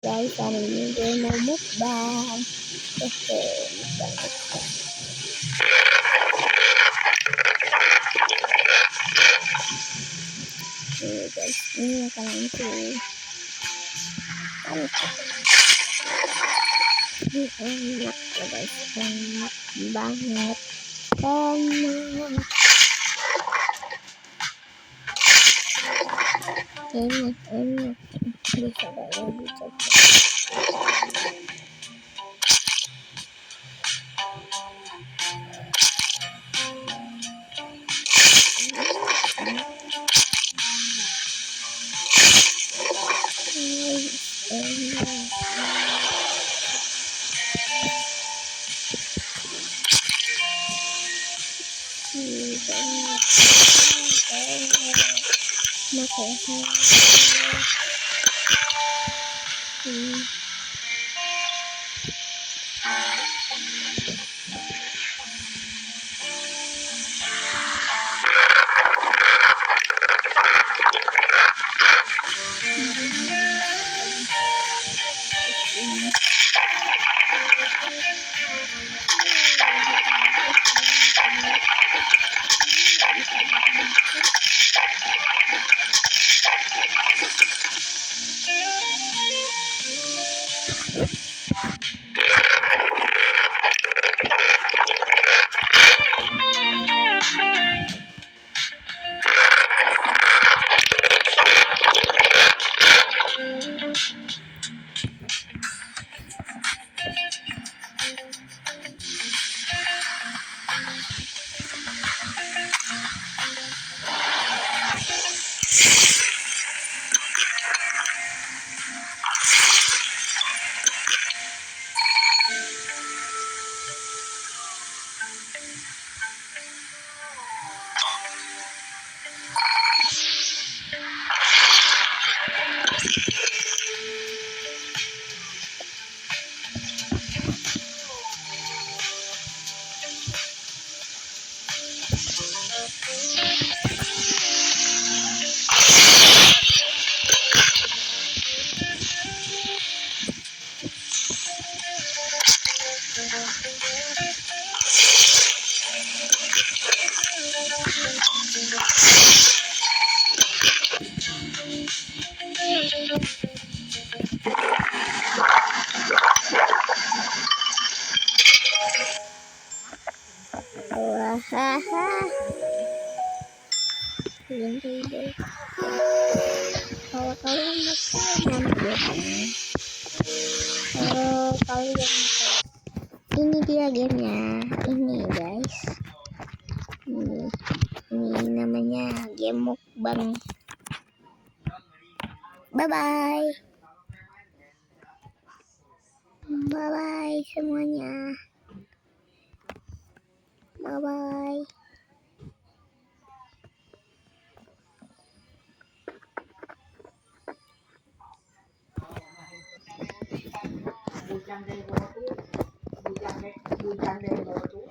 Guys, hari ini gue mau mukbang. Mukbang. Nih guys, ini makanan sih. Ini enak ya guys, enak banget. Enak. Bisa banget dicoba. Kalau kalian ini dia gamenya, ini guys, ini namanya game mukbang. Bye semuanya, bye. Bujang dari bawah tuh